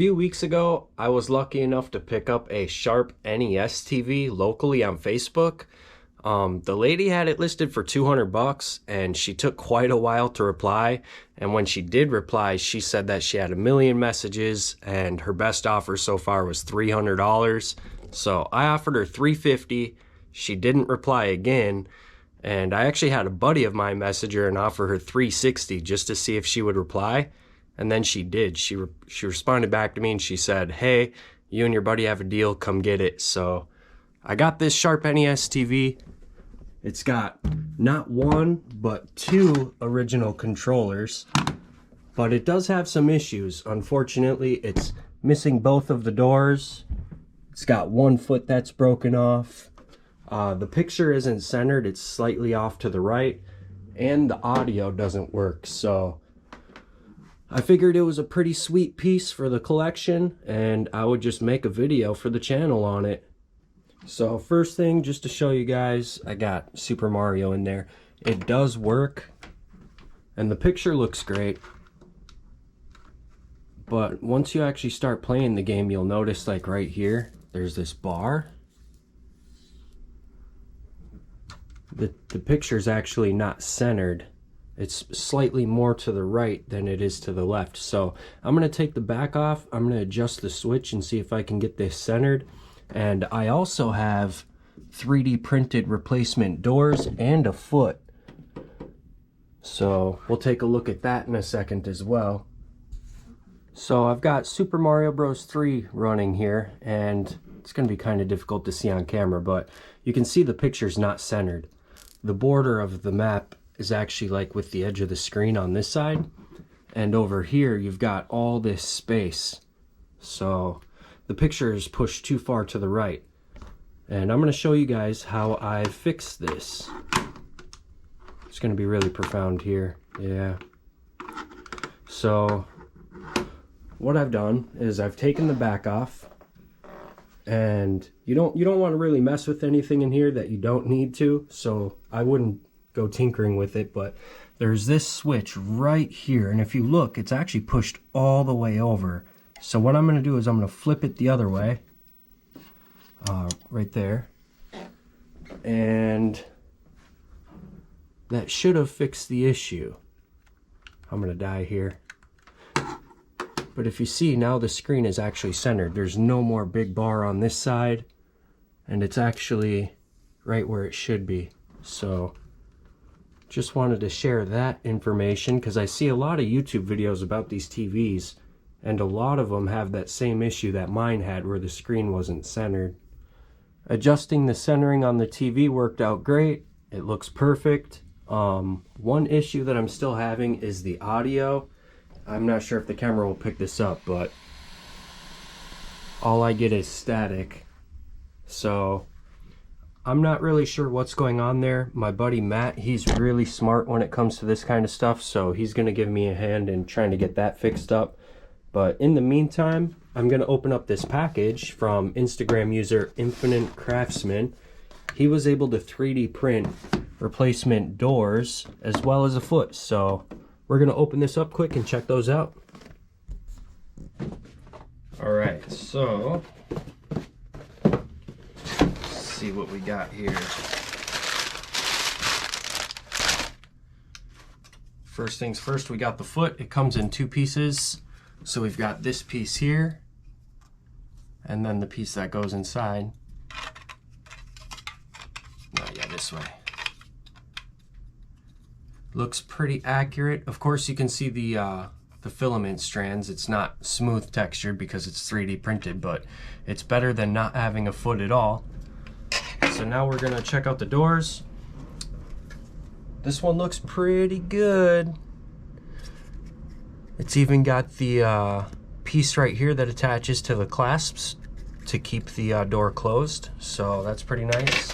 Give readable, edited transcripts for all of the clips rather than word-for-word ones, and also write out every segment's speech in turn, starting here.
few weeks ago, I was lucky enough to pick up a Sharp NES TV locally on Facebook. The lady had it listed for 200 bucks and she took quite a while to reply. And when she did reply, she said that she had a million messages and her best offer so far was $300. So I offered her $350. She didn't reply again. And I actually had a buddy of mine message her and offer her $360 just to see if she would reply. And then she did. She responded back to me and she said, "Hey, you and your buddy have a deal, come get it." So I got this Sharp NES TV. It's got not one, but two original controllers, but it does have some issues. Unfortunately, it's missing both of the doors. It's got one foot that's broken off. The picture isn't centered, it's slightly off to the right, and the audio doesn't work. So I figured it was a pretty sweet piece for the collection, and I would just make a video for the channel on it. So first thing, just to show you guys, I got Super Mario in there. It does work, and the picture looks great. But once you actually start playing the game, you'll notice, like right here, there's this bar. The picture's actually not centered. It's slightly more to the right than it is to the left. So I'm going to take the back off. I'm going to adjust the switch and see if I can get this centered. And I also have 3D printed replacement doors and a foot. So we'll take a look at that in a second as well. So I've got Super Mario Bros. 3 running here, and it's going to be kind of difficult to see on camera, but you can see the picture's not centered. The border of the map is actually like with the edge of the screen on this side, and over here you've got all this space. So the picture is pushed too far to the right, and I'm going to show you guys how I fixed this. It's going to be really profound here. Yeah. So what I've done is I've taken the back off, and you don't want to really mess with anything in here that you don't need to, so I wouldn't go tinkering with it. But there's this switch right here, and if you look, it's actually pushed all the way over. So what I'm going to do is I'm going to flip it the other way, right there, and that should have fixed the issue. I'm going to die here. But if you see, now the screen is actually centered. There's no more big bar on this side, and it's actually right where it should be. So just wanted to share that information because I see a lot of YouTube videos about these TVs, and a lot of them have that same issue that mine had where the screen wasn't centered. Adjusting the centering on the TV worked out great. It looks perfect. One issue that I'm still having is the audio. I'm not sure if the camera will pick this up, but all I get is static. So I'm not really sure what's going on there. My buddy Matt, he's really smart when it comes to this kind of stuff, so he's going to give me a hand in trying to get that fixed up. But in the meantime, I'm going to open up this package from Instagram user Infinite Craftsman. He was able to 3D print replacement doors as well as a foot, so we're going to open this up quick and check those out. Alright, so let's see what we got here. First things first, we got the foot. It comes in two pieces. So we've got this piece here, and then the piece that goes inside. Oh yeah, this way. Looks pretty accurate. Of course, you can see the filament strands. It's not smooth textured because it's 3D printed, but it's better than not having a foot at all. So now we're gonna check out the doors. This one looks pretty good. It's even got the piece right here that attaches to the clasps to keep the door closed, so that's pretty nice.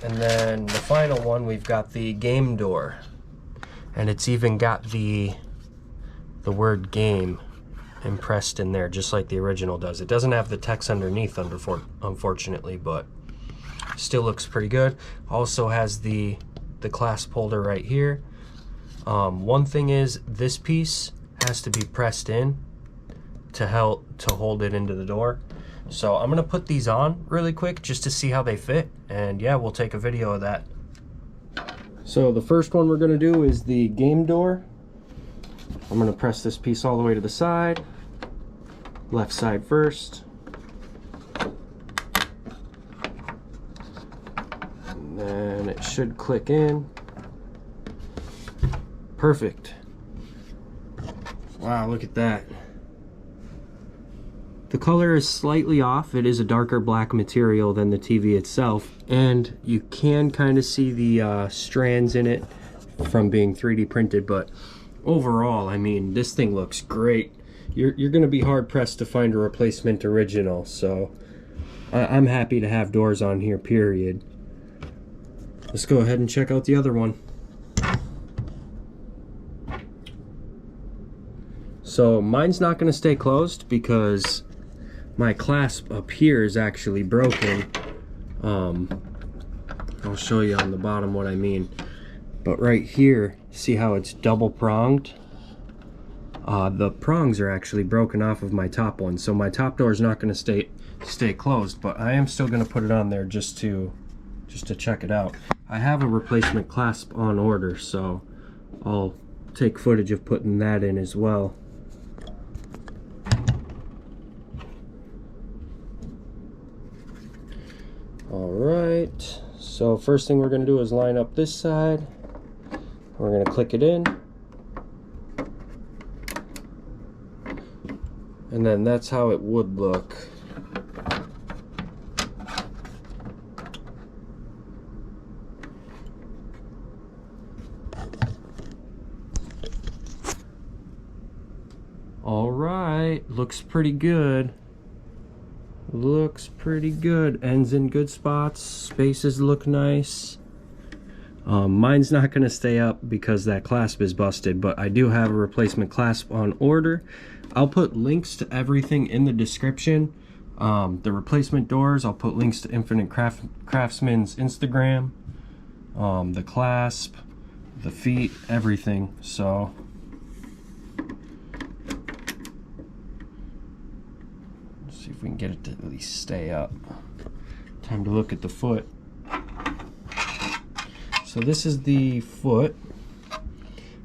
And then the final one, we've got the game door, and it's even got the word game impressed in there just like the original does. It doesn't have the text underneath, unfortunately, but still looks pretty good. Also has the clasp holder right here. One thing is, this piece has to be pressed in, to hold it into the door. So I'm gonna put these on really quick just to see how they fit, and yeah, we'll take a video of that. So the first one we're gonna do is the game door. I'm gonna press this piece all the way to the side, left side first. And then it should click in. Perfect. Wow, look at that. The color is slightly off. It is a darker black material than the TV itself, and you can kind of see the strands in it from being 3D printed, but overall, I mean, this thing looks great. You're gonna be hard pressed to find a replacement original, so I'm happy to have doors on here, period. Let's go ahead and check out the other one. So mine's not gonna stay closed because my clasp up here is actually broken. I'll show you on the bottom what I mean. But right here, see how it's double pronged? The prongs are actually broken off of my top one, so my top door is not going to stay closed, but I am still going to put it on there just to check it out. I have a replacement clasp on order, so I'll take footage of putting that in as well. Alright, so first thing we're going to do is line up this side. We're going to click it in. And then that's how it would look. Alright, looks pretty good. Looks pretty good. Ends in good spots. Spaces look nice. Mine's not going to stay up because that clasp is busted, but I do have a replacement clasp on order. I'll put links to everything in the description. The replacement doors, I'll put links to Infinite Craftsman's Instagram, the clasp, the feet, everything. So let's see if we can get it to at least stay up. Time to look at the foot. So this is the foot.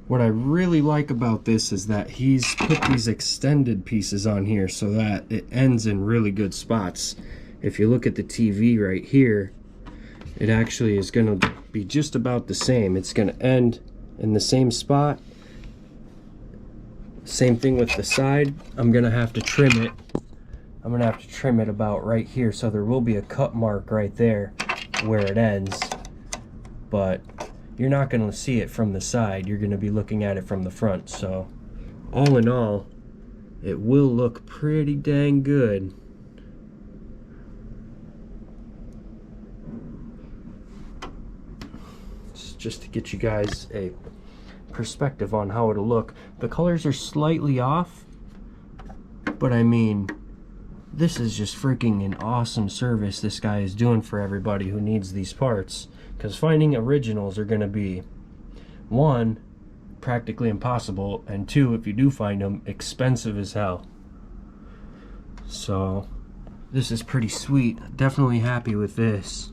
What I really like about this is that he's put these extended pieces on here so that it ends in really good spots. If you look at the TV right here, it actually is going to be just about the same. It's going to end in the same spot. Same thing with the side. I'm going to have to trim it. I'm going to have to trim it about right here, so there will be a cut mark right there where it ends. But you're not going to see it from the side. You're going to be looking at it from the front. So all in all, it will look pretty dang good. Just to get you guys a perspective on how it'll look. The colors are slightly off, but I mean, this is just freaking an awesome service this guy is doing for everybody who needs these parts. Because finding originals are going to be, one, practically impossible, and two, if you do find them, expensive as hell. So this is pretty sweet. Definitely happy with this.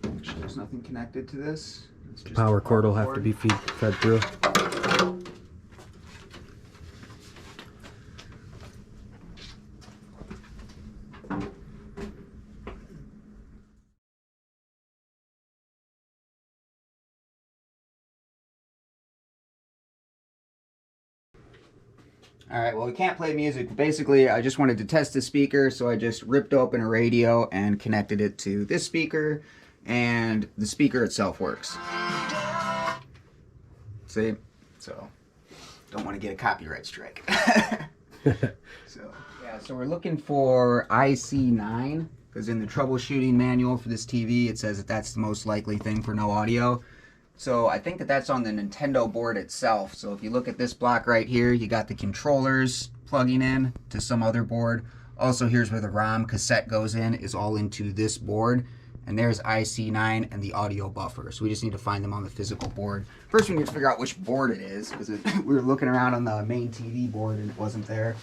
Actually, there's nothing connected to this. It's just Power cord will have to be fed through. Alright, well, we can't play music. Basically, I just wanted to test the speaker, so I just ripped open a radio and connected it to this speaker, and the speaker itself works. See? So, don't want to get a copyright strike. So we're looking for IC9, because in the troubleshooting manual for this TV, it says that that's the most likely thing for no audio. So I think that that's on the Nintendo board itself. So if you look at this block right here, you got the controllers plugging in to some other board. Also, here's where the ROM cassette goes in, is all into this board. And there's IC9 and the audio buffer. So we just need to find them on the physical board. First we need to figure out which board it is, because we were looking around on the main TV board and it wasn't there.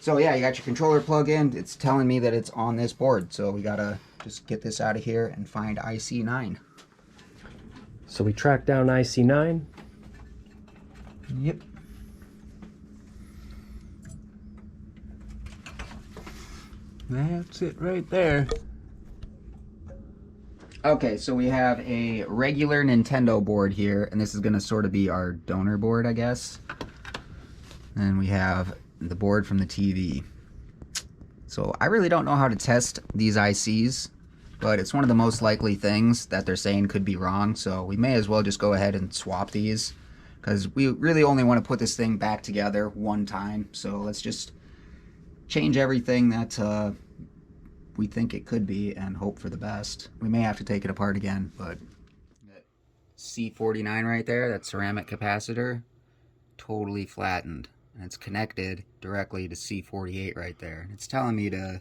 So yeah, you got your controller plug in. It's telling me that it's on this board. So we gotta just get this out of here and find IC9. So we tracked down IC9. Yep. That's it right there. Okay, so we have a regular Nintendo board here, and this is going to sort of be our donor board, I guess. And we have the board from the TV. So I really don't know how to test these ICs, but it's one of the most likely things that they're saying could be wrong, so we may as well just go ahead and swap these, because we really only want to put this thing back together one time. So let's just change everything that we think it could be and hope for the best. We may have to take it apart again, but C49 right there, that ceramic capacitor, totally flattened. And it's connected directly to C48 right there. It's telling me to,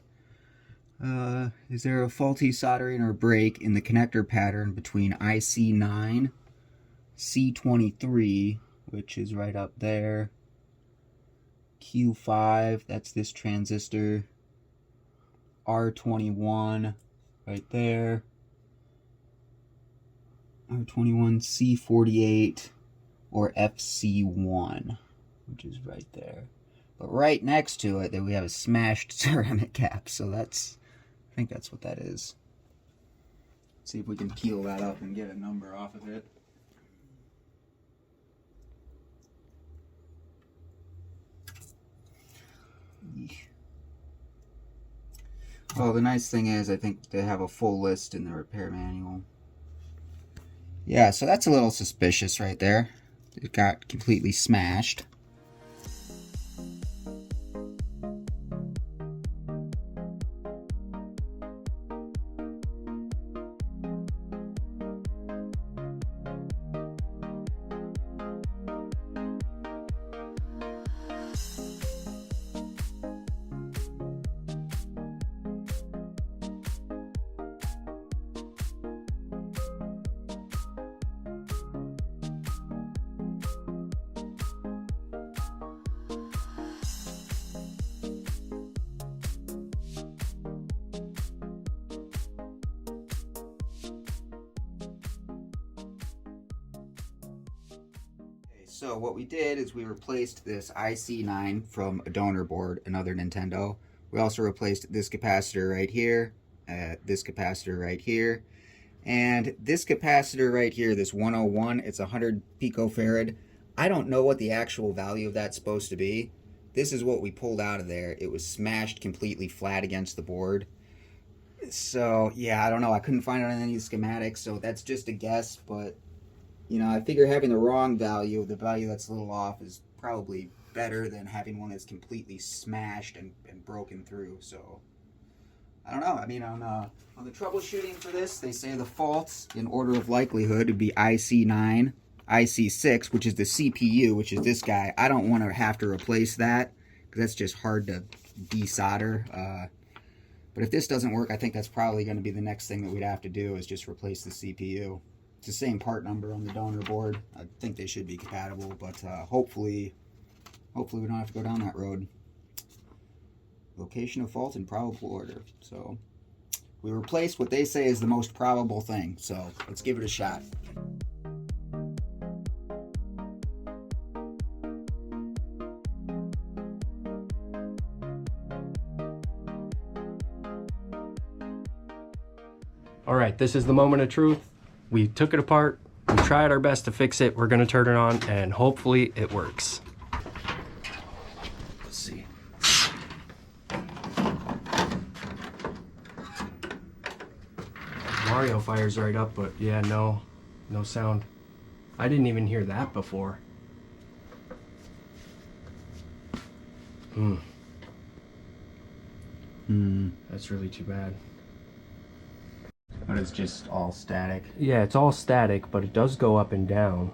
is there a faulty soldering or break in the connector pattern between IC9, C23, which is right up there, Q5, that's this transistor, R21 right there, R21, C48, or FC1, which is right there. But right next to it, we have a smashed ceramic cap, so that's, I think that's what that is. Let's see if we can peel that up and get a number off of it. Oh, the nice thing is I think they have a full list in the repair manual. Yeah, so that's a little suspicious right there. It got completely smashed. So what we did is we replaced this IC9 from a donor board, another Nintendo. We also replaced this capacitor right here, this capacitor right here, and this capacitor right here, this 101, it's 100 picofarad. I don't know what the actual value of that's supposed to be. This is what we pulled out of there. It was smashed completely flat against the board. So yeah, I don't know. I couldn't find it on any schematics, so that's just a guess, but you know, I figure having the wrong value, the value that's a little off, is probably better than having one that's completely smashed and broken through. So, I don't know. I mean, on the troubleshooting for this, they say the faults in order of likelihood would be IC9, IC6, which is the CPU, which is this guy. I don't want to have to replace that, because that's just hard to desolder. But if this doesn't work, I think that's probably going to be the next thing that we'd have to do, is just replace the CPU. It's the same part number on the donor board. I think they should be compatible, but hopefully we don't have to go down that road. Location of fault in probable order. So we replaced what they say is the most probable thing. So let's give it a shot. All right, this is the moment of truth. We took it apart, we tried our best to fix it, we're gonna turn it on, and hopefully it works. Let's see. Mario fires right up, but yeah, no sound. I didn't even hear that before. That's really too bad. But it's just all static. Yeah, it's all static, but it does go up and down.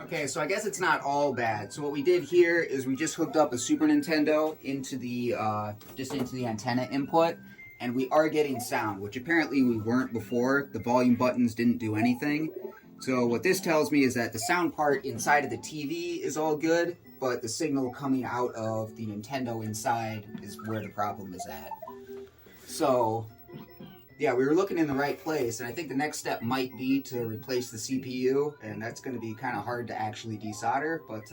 Okay, so I guess it's not all bad. So what we did here is we just hooked up a Super Nintendo into the antenna input, and we are getting sound, which apparently we weren't before. The volume buttons didn't do anything. So what this tells me is that the sound part inside of the TV is all good, but the signal coming out of the Nintendo inside is where the problem is at. So yeah, we were looking in the right place, and I think the next step might be to replace the CPU, and that's going to be kind of hard to actually desolder, but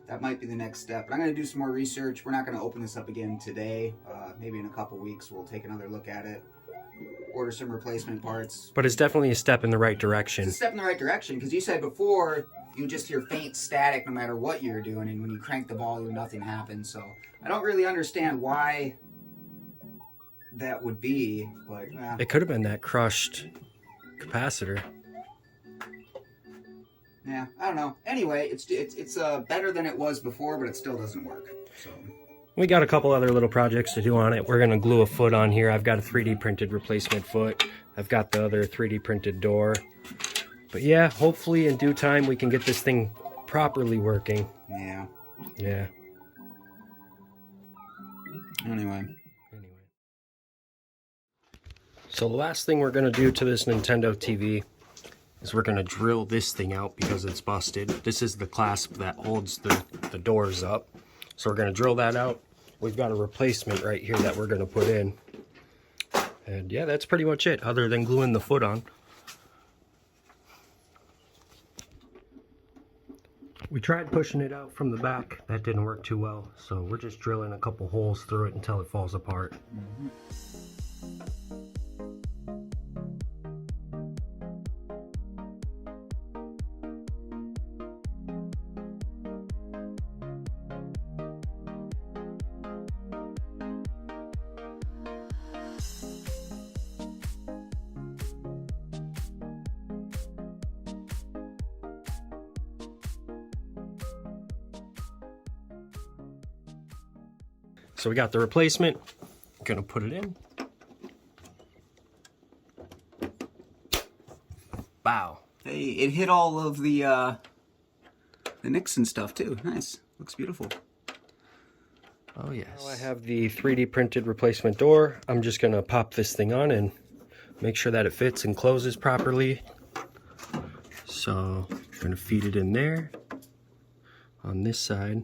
that might be the next step. But I'm going to do some more research. We're not going to open this up again today. Maybe in a couple weeks we'll take another look at it, order some replacement parts. But it's definitely a step in the right direction. It's a step in the right direction, because you said before you just hear faint static no matter what you're doing, and when you crank the volume, nothing happens. So I don't really understand why that would be, but it could have been that crushed capacitor. Yeah, I don't know. Anyway, it's better than it was before, but it still doesn't work. So we got a couple other little projects to do on it. We're gonna glue a foot on here. I've got a 3D printed replacement foot. I've got the other 3D printed door. But yeah, hopefully in due time we can get this thing properly working. Yeah. Yeah. Anyway. So the last thing we're going to do to this Nintendo TV is we're going to drill this thing out because it's busted. This is the clasp that holds the doors up. So we're going to drill that out. We've got a replacement right here that we're going to put in. And yeah, that's pretty much it, other than gluing the foot on. We tried pushing it out from the back. That didn't work too well. So we're just drilling a couple holes through it until it falls apart. Mm-hmm. So we got the replacement. Gonna put it in. Wow. Hey, it hit all of the nicks and stuff too. Nice. Looks beautiful. Oh yes. Now I have the 3D printed replacement door. I'm just gonna pop this thing on and make sure that it fits and closes properly. So I'm gonna feed it in there on this side.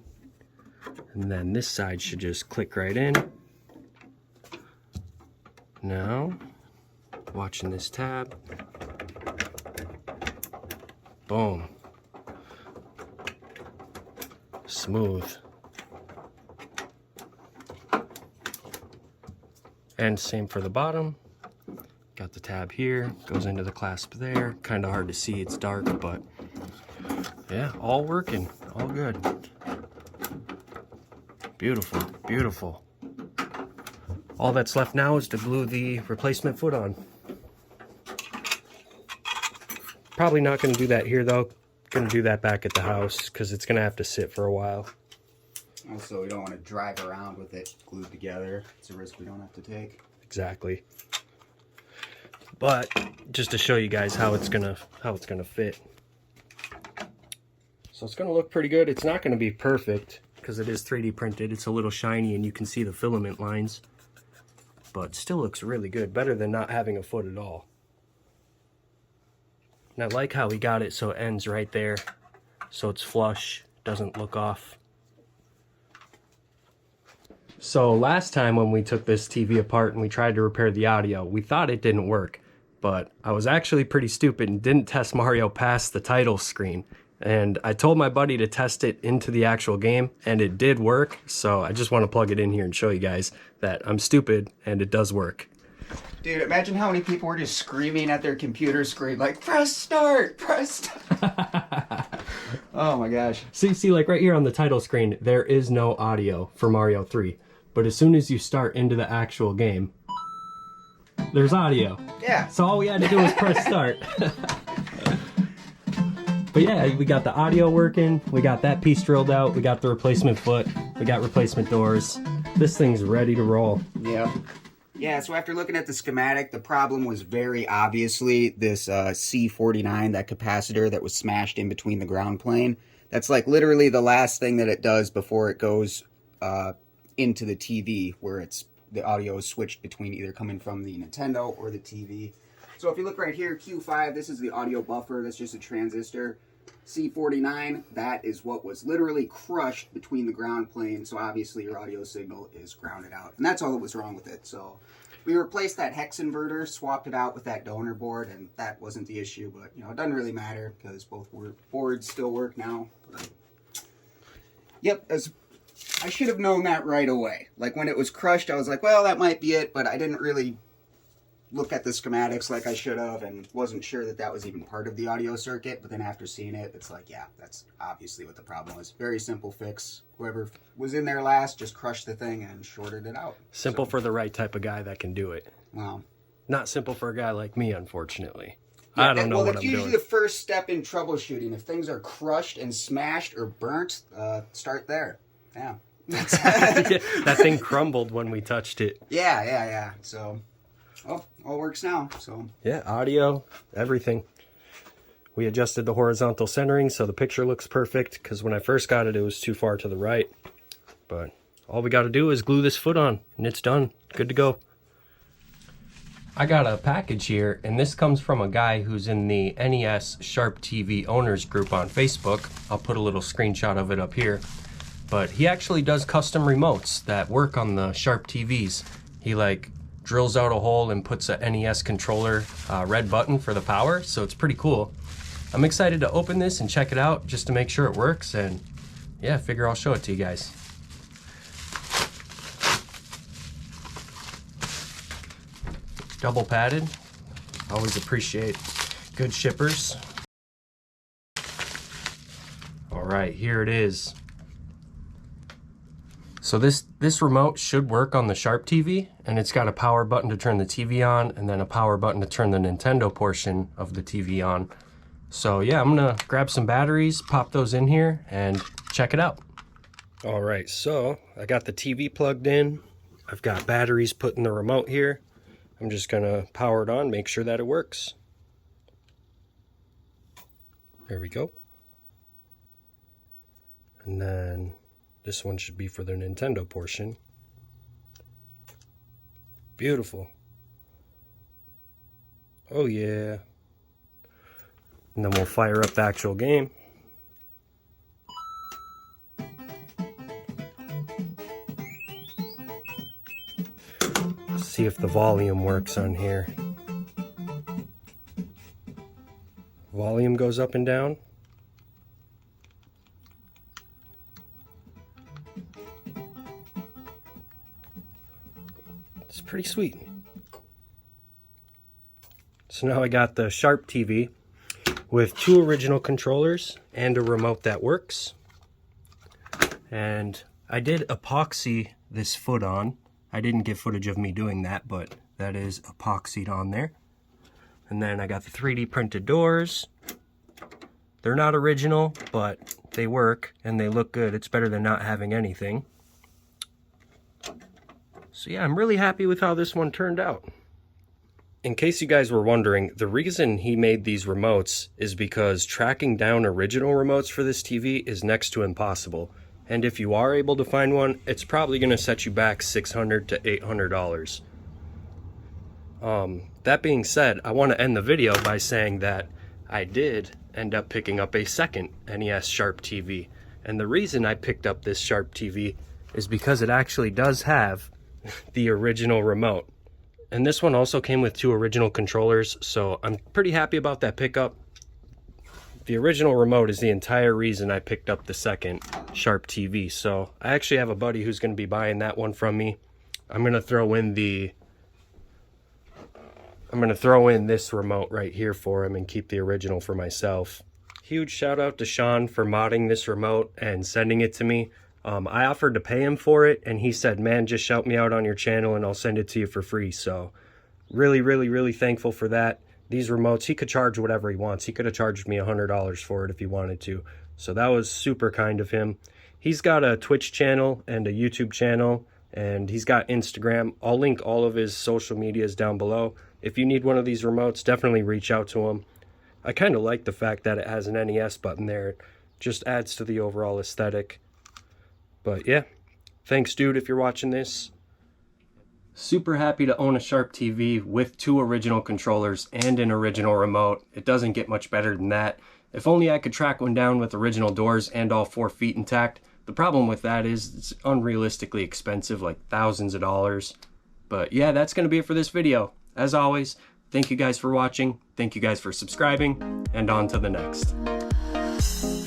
And then this side should just click right in. Now, watching this tab. Boom. Smooth. And same for the bottom. Got the tab here, goes into the clasp there. Kind of hard to see, it's dark, but yeah, all working, all good. Beautiful, beautiful. All that's left now is to glue the replacement foot on. Probably not going to do that here though. Going to do that back at the house because it's going to have to sit for a while. Also, we don't want to drive around with it glued together. It's a risk we don't have to take. Exactly. But just to show you guys how it's gonna fit. So it's gonna look pretty good. It's not gonna be perfect because it is 3D printed. It's a little shiny and you can see the filament lines, but still looks really good. Better than not having a foot at all. And I like how we got it so it ends right there, so it's flush, doesn't look off. So last time when we took this TV apart and we tried to repair the audio, we thought it didn't work, but I was actually pretty stupid and didn't test Mario past the title screen. And I told my buddy to test it into the actual game, and it did work. So I just want to plug it in here and show you guys that I'm stupid and it does work. Dude, imagine how many people were just screaming at their computer screen like, press start, press start. Oh my gosh. See, like right here on the title screen, there is no audio for Mario 3. But as soon as you start into the actual game, there's audio. Yeah. So all we had to do was press start. But yeah, we got the audio working, we got that piece drilled out, we got the replacement foot, we got replacement doors. This thing's ready to roll. Yeah. Yeah, so after looking at the schematic, the problem was very obviously this C49, that capacitor that was smashed in between the ground plane. That's like literally the last thing that it does before it goes into the TV, where the audio is switched between either coming from the Nintendo or the TV. So if you look right here, Q5, this is the audio buffer. That's just a transistor. C49, that is what was literally crushed between the ground plane. So obviously your audio signal is grounded out. And that's all that was wrong with it. So we replaced that hex inverter, swapped it out with that donor board, and that wasn't the issue. But, you know, it doesn't really matter because both boards still work now. But, yep, I should have known that right away. Like when it was crushed, I was like, well, that might be it. But I didn't really look at the schematics like I should have, and wasn't sure that that was even part of the audio circuit. But then after seeing it, it's like, yeah, that's obviously what the problem was. Very simple fix. Whoever was in there last just crushed the thing and shorted it out. Simple for the right type of guy that can do it. Wow. Not simple for a guy like me, unfortunately. Yeah, I don't know what I'm doing. Well, that's usually the first step in troubleshooting. If things are crushed and smashed or burnt, start there. Yeah. That thing crumbled when we touched it. Yeah. So, all works now. So yeah, audio, everything. We adjusted the horizontal centering so the picture looks perfect, because when I first got it, it was too far to the right. But all we got to do is glue this foot on, and it's done. Good to go. I got a package here, and this comes from a guy who's in the NES Sharp TV owners group on Facebook. I'll put a little screenshot of it up here. But he actually does custom remotes that work on the Sharp TVs. He like drills out a hole and puts a NES controller red button for the power, so it's pretty cool. I'm excited to open this and check it out just to make sure it works, and yeah, figure I'll show it to you guys. Double padded. Always appreciate good shippers. All right, here it is. So this remote should work on the Sharp TV, and it's got a power button to turn the TV on, and then a power button to turn the Nintendo portion of the TV on. So yeah, I'm gonna grab some batteries, pop those in here, and check it out. All right, so I got the TV plugged in. I've got batteries put in the remote here. I'm just gonna power it on, make sure that it works. There we go. And then this one should be for the Nintendo portion. Beautiful. Oh yeah. And then we'll fire up the actual game. See if the volume works on here. Volume goes up and down. It's pretty sweet. So now I got the Sharp TV with 2 original controllers and a remote that works. And I did epoxy this foot on. I didn't get footage of me doing that, but that is epoxied on there. And then I got the 3D printed doors. They're not original, but they work and they look good. It's better than not having anything. So yeah, I'm really happy with how this one turned out. In case you guys were wondering, the reason he made these remotes is because tracking down original remotes for this TV is next to impossible. And if you are able to find one, it's probably going to set you back $600 to $800. That being said, I want to end the video by saying that I did end up picking up a second NES Sharp TV. And the reason I picked up this Sharp TV is because it actually does have the original remote. And this one also came with 2 original controllers, so I'm pretty happy about that pickup. The original remote is the entire reason I picked up the second Sharp TV. So I actually have a buddy who's going to be buying that one from me. I'm going to throw in this remote right here for him and keep the original for myself. Huge shout out to Sean for modding this remote and sending it to me. I offered to pay him for it, and he said, man, just shout me out on your channel and I'll send it to you for free. So really thankful for that. These remotes, he could charge whatever he wants. He could have charged me $100 for it if he wanted to. So that was super kind of him. He's got a Twitch channel and a YouTube channel. and he's got Instagram. I'll link all of his social medias down below. If you need one of these remotes, definitely reach out to him. I kind of like the fact that it has an NES button there. It just adds to the overall aesthetic. But yeah, thanks dude if you're watching this. Super happy to own a Sharp TV with 2 original controllers and an original remote. It doesn't get much better than that. If only I could track one down with original doors and all 4 feet intact. The problem with that is it's unrealistically expensive, like thousands of dollars. But yeah, that's going to be it for this video. As always, thank you guys for watching, thank you guys for subscribing, and on to the next.